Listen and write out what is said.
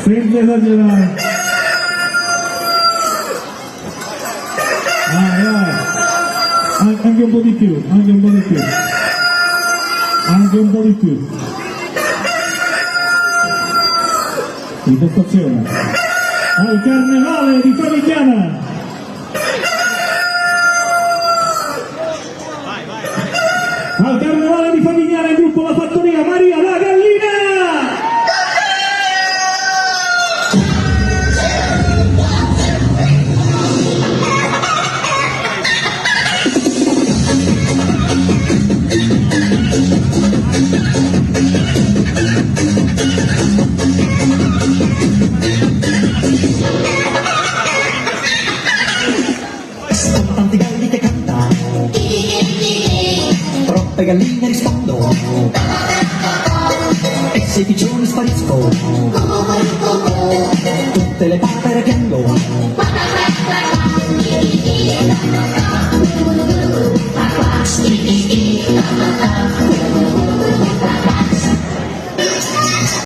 senza esagerare. Anche un po' di più, anche un po' di più, anche un po' di più. Impostazione. Al carnevale di Favignana. Al carnevale di Favignana il gruppo La Fattoria, Maria la Gallina. Sono tanti galli che cantano, troppe galline rispondono, e se i piccioni spariscono, tutte le papere piangono.